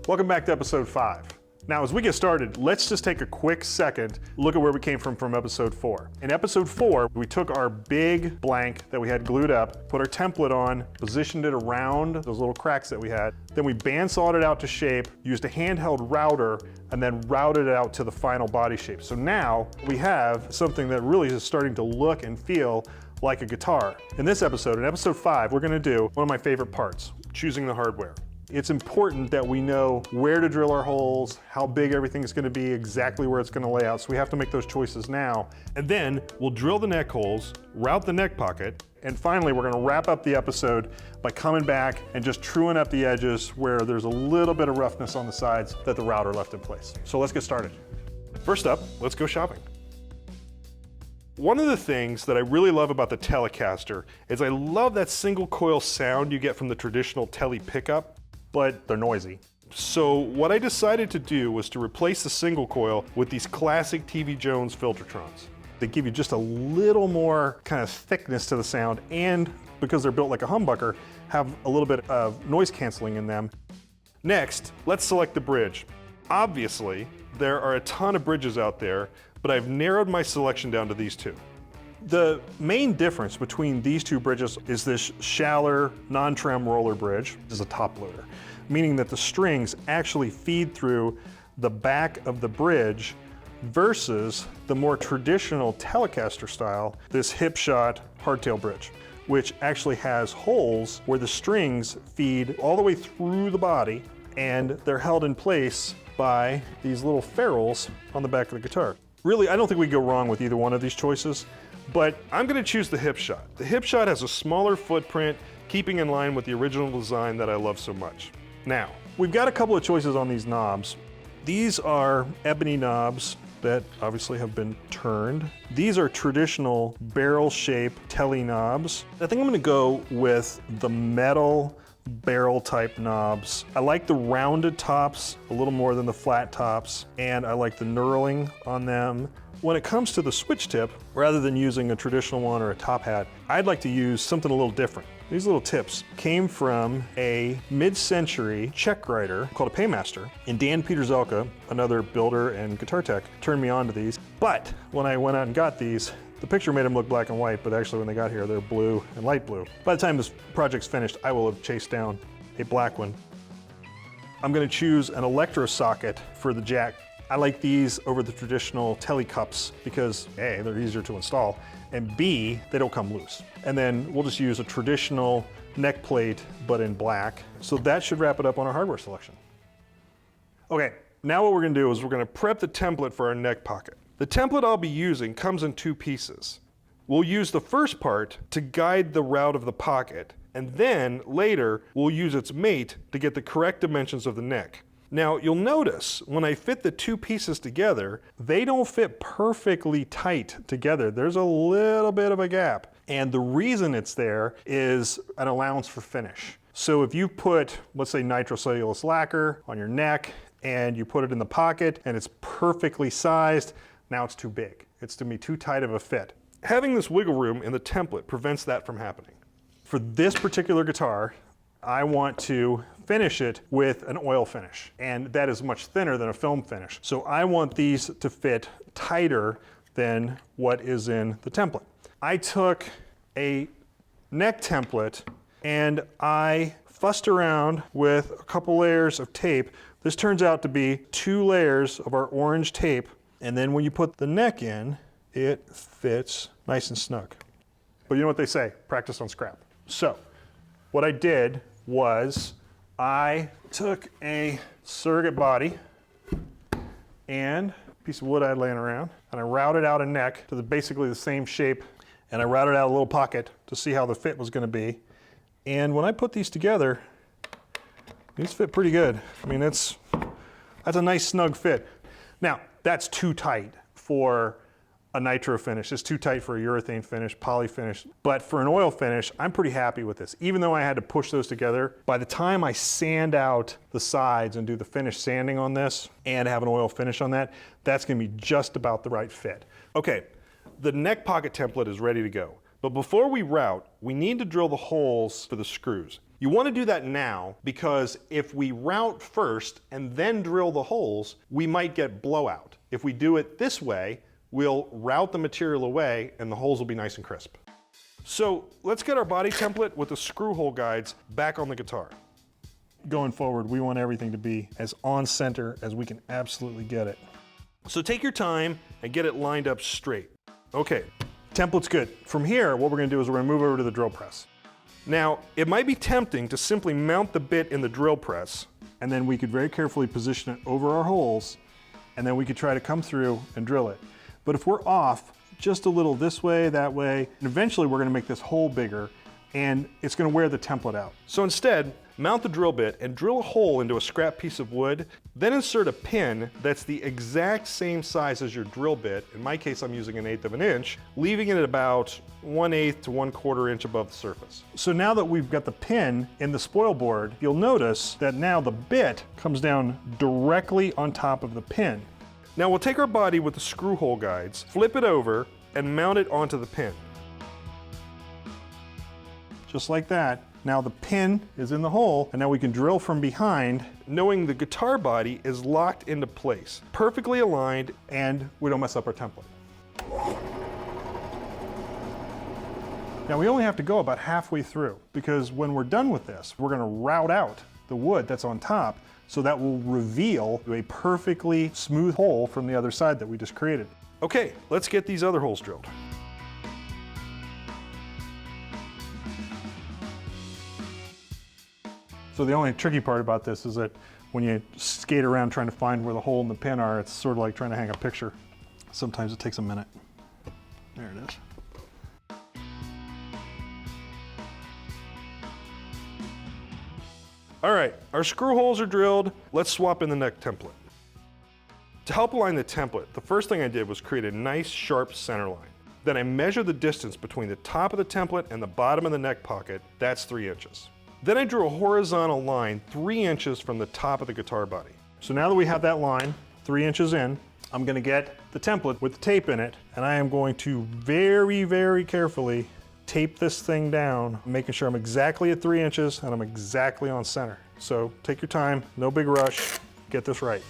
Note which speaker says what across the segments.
Speaker 1: Welcome back to episode 5. Now, as we get started, let's just take a quick second, look at where we came from episode 4. In episode 4, we took our big blank that we had glued up, put our template on, positioned it around those little cracks that we had. Then we bandsawed it out to shape, used a handheld router, and then routed it out to the final body shape. So now we have something that really is starting to look and feel like a guitar. In this episode, in episode 5, we're gonna do one of my favorite parts, choosing the hardware. It's important that we know where to drill our holes, how big everything's gonna be, exactly where it's gonna lay out, so we have to make those choices now. And then we'll drill the neck holes, route the neck pocket, and finally we're gonna wrap up the episode by coming back and just truing up the edges where there's a little bit of roughness on the sides that the router left in place. So let's get started. First up, let's go shopping. One of the things that I really love about the Telecaster is I love that single coil sound you get from the traditional Tele pickup, but they're noisy. So what I decided to do was to replace the single coil with these classic TV Jones Filtertrons. They give you just a little more kind of thickness to the sound, and because they're built like a humbucker, have a little bit of noise canceling in them. Next, let's select the bridge. Obviously, there are a ton of bridges out there, but I've narrowed my selection down to these two. The main difference between these two bridges is this shallower, non-trem roller bridge. This is a top loader, meaning that the strings actually feed through the back of the bridge versus the more traditional Telecaster style, this Hipshot Hardtail bridge, which actually has holes where the strings feed all the way through the body, and they're held in place by these little ferrules on the back of the guitar. Really, I don't think we go wrong with either one of these choices, but I'm gonna choose the Hipshot. The Hipshot has a smaller footprint, keeping in line with the original design that I love so much. Now, we've got a couple of choices on these knobs. These are ebony knobs that obviously have been turned. These are traditional barrel-shaped Tele knobs. I think I'm gonna go with the metal barrel type knobs. I like the rounded tops a little more than the flat tops, and I like the knurling on them. When it comes to the switch tip, rather than using a traditional one or a top hat, I'd like to use something a little different. These little tips came from a mid-century Czech writer called a Paymaster, and Dan Peterzelka, another builder and guitar tech, turned me on to these. But when I went out and got these, the picture made them look black and white, but actually when they got here, they're blue and light blue. By the time this project's finished, I will have chased down a black one. I'm gonna choose an Electrosocket for the jack. I like these over the traditional Tele cups because A, they're easier to install, and B, they don't come loose. And then we'll just use a traditional neck plate, but in black. So that should wrap it up on our hardware selection. Okay, now what we're gonna do is we're gonna prep the template for our neck pocket. The template I'll be using comes in 2 pieces. We'll use the first part to guide the route of the pocket, and then later we'll use its mate to get the correct dimensions of the neck. Now you'll notice when I fit the 2 pieces together, they don't fit perfectly tight together. There's a little bit of a gap, and the reason it's there is an allowance for finish. So if you put, let's say, nitrocellulose lacquer on your neck and you put it in the pocket and it's perfectly sized, now it's too big. It's to me too tight of a fit. Having this wiggle room in the template prevents that from happening. For this particular guitar, I want to finish it with an oil finish, and that is much thinner than a film finish. So I want these to fit tighter than what is in the template. I took a neck template and I fussed around with a couple layers of tape. This turns out to be 2 layers of our orange tape. And then when you put the neck in, it fits nice and snug. But you know what they say, practice on scrap. So what I did was I took a surrogate body and a piece of wood I had laying around, and I routed out a neck to basically the same shape, and I routed out a little pocket to see how the fit was gonna be. And when I put these together, these fit pretty good. I mean, that's a nice snug fit. Now, that's too tight for a nitro finish. It's too tight for a urethane finish, poly finish. But for an oil finish, I'm pretty happy with this. Even though I had to push those together, by the time I sand out the sides and do the finish sanding on this and have an oil finish on that, that's gonna be just about the right fit. Okay, the neck pocket template is ready to go. But before we route, we need to drill the holes for the screws. You want to do that now because if we route first and then drill the holes, we might get blowout. If we do it this way, we'll route the material away and the holes will be nice and crisp. So let's get our body template with the screw hole guides back on the guitar. Going forward, we want everything to be as on center as we can absolutely get it. So take your time and get it lined up straight. Okay, template's good. From here, what we're gonna do is we're gonna move over to the drill press. Now, it might be tempting to simply mount the bit in the drill press, and then we could very carefully position it over our holes, and then we could try to come through and drill it. But if we're off just a little this way, that way, and eventually we're gonna make this hole bigger, and it's gonna wear the template out. So instead, mount the drill bit and drill a hole into a scrap piece of wood, then insert a pin that's the exact same size as your drill bit. In my case, I'm using 1/8 of an inch, leaving it at about 1/8 to 1/4 inch above the surface. So now that we've got the pin in the spoil board, you'll notice that now the bit comes down directly on top of the pin. Now we'll take our body with the screw hole guides, flip it over, and mount it onto the pin. Just like that. Now the pin is in the hole, and now we can drill from behind, knowing the guitar body is locked into place, perfectly aligned, and we don't mess up our template. Now we only have to go about halfway through, because when we're done with this, we're gonna route out the wood that's on top, so that will reveal a perfectly smooth hole from the other side that we just created. Okay, let's get these other holes drilled. So the only tricky part about this is that when you skate around trying to find where the hole and the pin are, it's sort of like trying to hang a picture. Sometimes it takes a minute. There it is. All right, our screw holes are drilled. Let's swap in the neck template. To help align the template, the first thing I did was create a nice sharp center line. Then I measured the distance between the top of the template and the bottom of the neck pocket. That's 3 inches. Then I drew a horizontal line 3 inches from the top of the guitar body. So now that we have that line 3 inches in, I'm gonna get the template with the tape in it, and I am going to very, very carefully tape this thing down, making sure I'm exactly at 3 inches and I'm exactly on center. So take your time, no big rush, get this right.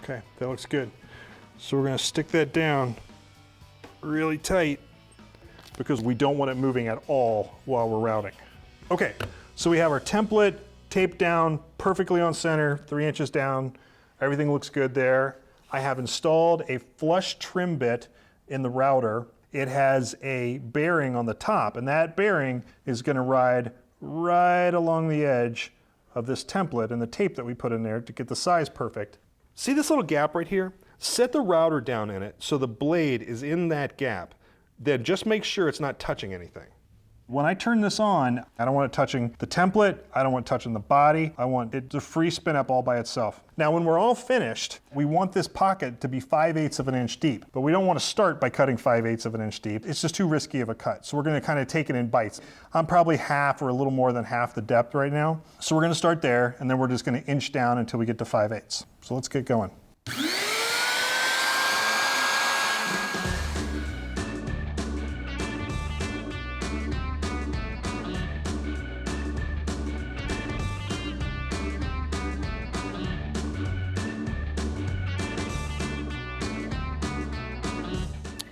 Speaker 1: Okay, that looks good. So we're gonna stick that down really tight because we don't want it moving at all while we're routing. Okay, so we have our template taped down perfectly on center, 3 inches down. Everything looks good there. I have installed a flush trim bit in the router. It has a bearing on the top, and that bearing is gonna ride right along the edge of this template and the tape that we put in there to get the size perfect. See this little gap right here? Set the router down in it so the blade is in that gap. Then just make sure it's not touching anything. When I turn this on, I don't want it touching the template, I don't want it touching the body, I want it to free spin up all by itself. Now when we're all finished, we want this pocket to be 5/8 of an inch deep, but we don't want to start by cutting 5/8 of an inch deep. It's just too risky of a cut. So we're going to kind of take it in bites. I'm probably half or a little more than half the depth right now. So we're going to start there, and then we're just going to inch down until we get to 5/8. So let's get going.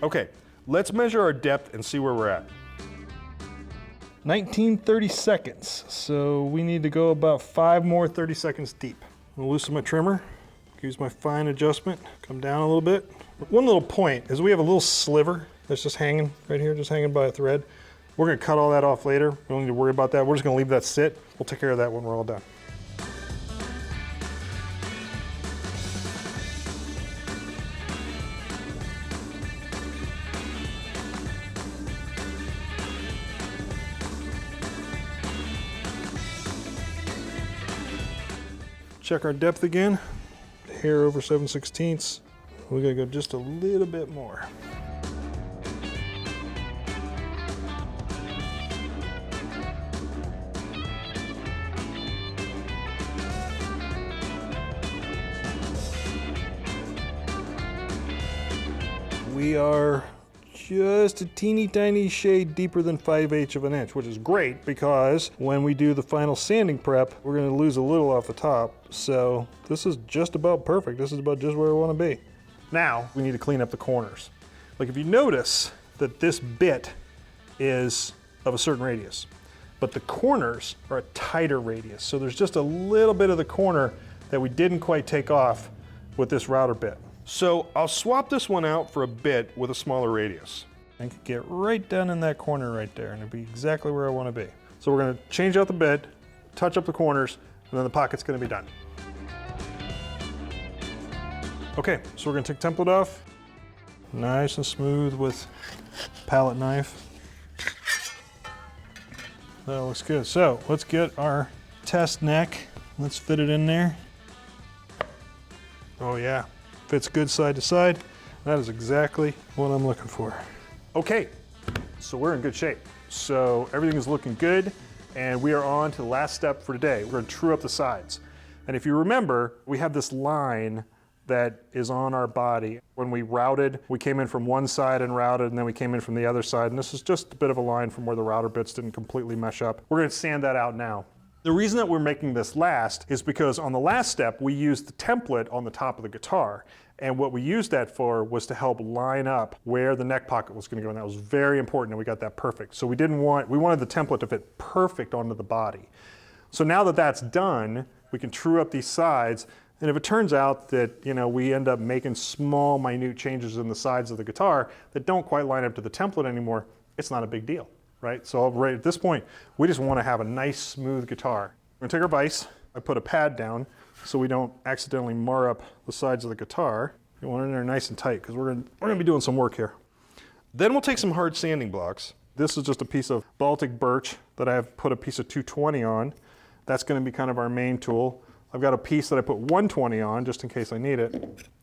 Speaker 1: Okay, let's measure our depth and see where we're at. 1930 seconds, so we need to go about 5 more 30 seconds deep. I'll loosen my trimmer, use my fine adjustment, come down a little bit. One little point is we have a little sliver that's just hanging right here, just hanging by a thread. We're gonna cut all that off later. We don't need to worry about that. We're just gonna leave that sit. We'll take care of that when we're all done. Check our depth again, hair over 7/16. We gotta go just a little bit more. we are just a teeny tiny shade deeper than 5/8 of an inch, which is great because when we do the final sanding prep, we're gonna lose a little off the top. So this is just about perfect. This is about just where I wanna be. Now we need to clean up the corners. Like if you notice that this bit is of a certain radius, but the corners are a tighter radius. So there's just a little bit of the corner that we didn't quite take off with this router bit. So I'll swap this one out for a bit with a smaller radius. I can get right down in that corner right there and it'll be exactly where I want to be. So we're going to change out the bit, touch up the corners, and then the pocket's going to be done. Okay, so we're going to take template off. Nice and smooth with palette knife. That looks good. So let's get our test neck. Let's fit it in there. Oh yeah, fits good side to side. That is exactly what I'm looking for. Okay, so we're in good shape. So everything is looking good and we are on to the last step for today. We're gonna true up the sides. And if you remember, we have this line that is on our body. When we routed, we came in from one side and routed, and then we came in from the other side. And this is just a bit of a line from where the router bits didn't completely mesh up. We're gonna sand that out now. The reason that we're making this last is because on the last step, we used the template on the top of the guitar. And what we used that for was to help line up where the neck pocket was gonna go. And that was very important, and we got that perfect. So we wanted the template to fit perfect onto the body. So now that that's done, we can true up these sides. And if it turns out that, you know, we end up making small, minute changes in the sides of the guitar that don't quite line up to the template anymore, it's not a big deal, right? So right at this point, we just want to have a nice, smooth guitar. We're gonna take our vise. I put a pad down so we don't accidentally mar up the sides of the guitar. We want it in there nice and tight because we're gonna be doing some work here. Then we'll take some hard sanding blocks. This is just a piece of Baltic birch that I have put a piece of 220 on. That's gonna be kind of our main tool. I've got a piece that I put 120 on just in case I need it.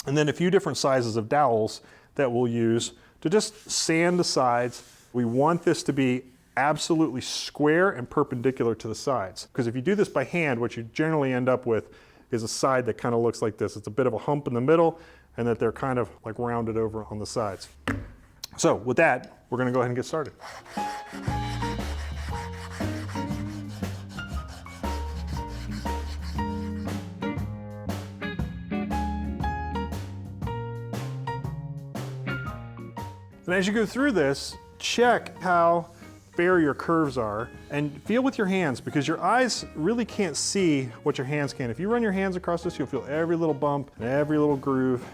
Speaker 1: And then a few different sizes of dowels that we'll use to just sand the sides. We want this to be absolutely square and perpendicular to the sides. Because if you do this by hand, what you generally end up with is a side that kind of looks like this. It's a bit of a hump in the middle and that they're kind of like rounded over on the sides. So with that, we're gonna go ahead and get started. And as you go through this, check how fair your curves are and feel with your hands because your eyes really can't see what your hands can. If you run your hands across this, you'll feel every little bump and every little groove.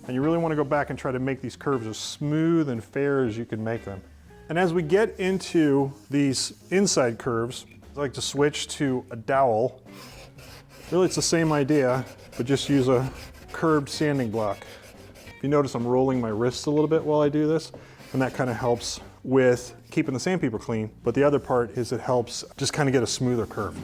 Speaker 1: And you really want to go back and try to make these curves as smooth and fair as you can make them. And as we get into these inside curves, I like to switch to a dowel. Really, it's the same idea, but just use a curved sanding block. If you notice, I'm rolling my wrists a little bit while I do this. And that kind of helps with keeping the sandpaper clean. But the other part is it helps just kind of get a smoother curve.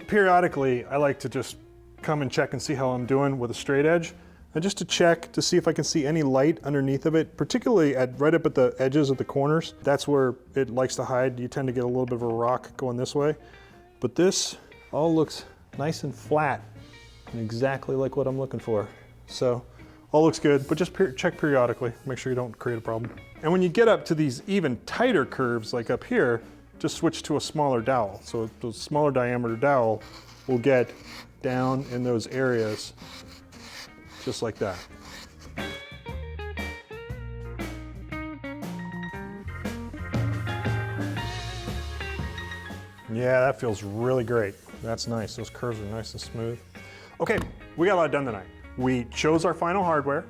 Speaker 1: Periodically, I like to just come and check and see how I'm doing with a straight edge. And just to check to see if I can see any light underneath of it, particularly right up at the edges of the corners. That's where it likes to hide. You tend to get a little bit of a rock going this way. But this all looks nice and flat and exactly like what I'm looking for. So all looks good, but just check periodically. Make sure you don't create a problem. And when you get up to these even tighter curves like up here, just switch to a smaller dowel. So the smaller diameter dowel will get down in those areas just like that. Yeah, that feels really great. That's nice. Those curves are nice and smooth. Okay, we got a lot done tonight. We chose our final hardware.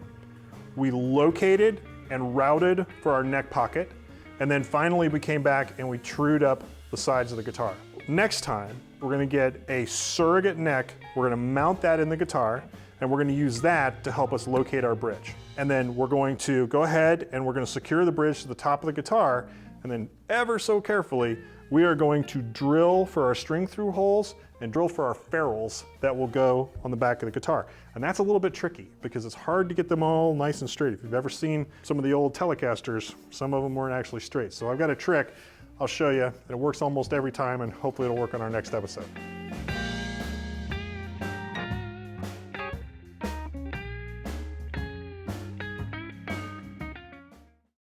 Speaker 1: We located and routed for our neck pocket. And then finally we came back and we trued up the sides of the guitar. Next time, we're gonna get a surrogate neck. We're gonna mount that in the guitar and we're gonna use that to help us locate our bridge. And then we're going to go ahead and we're gonna secure the bridge to the top of the guitar and then ever so carefully, we are going to drill for our string through holes and drill for our ferrules that will go on the back of the guitar. And that's a little bit tricky because it's hard to get them all nice and straight. If you've ever seen some of the old Telecasters, some of them weren't actually straight. So I've got a trick I'll show you, and it works almost every time, and hopefully it'll work on our next episode.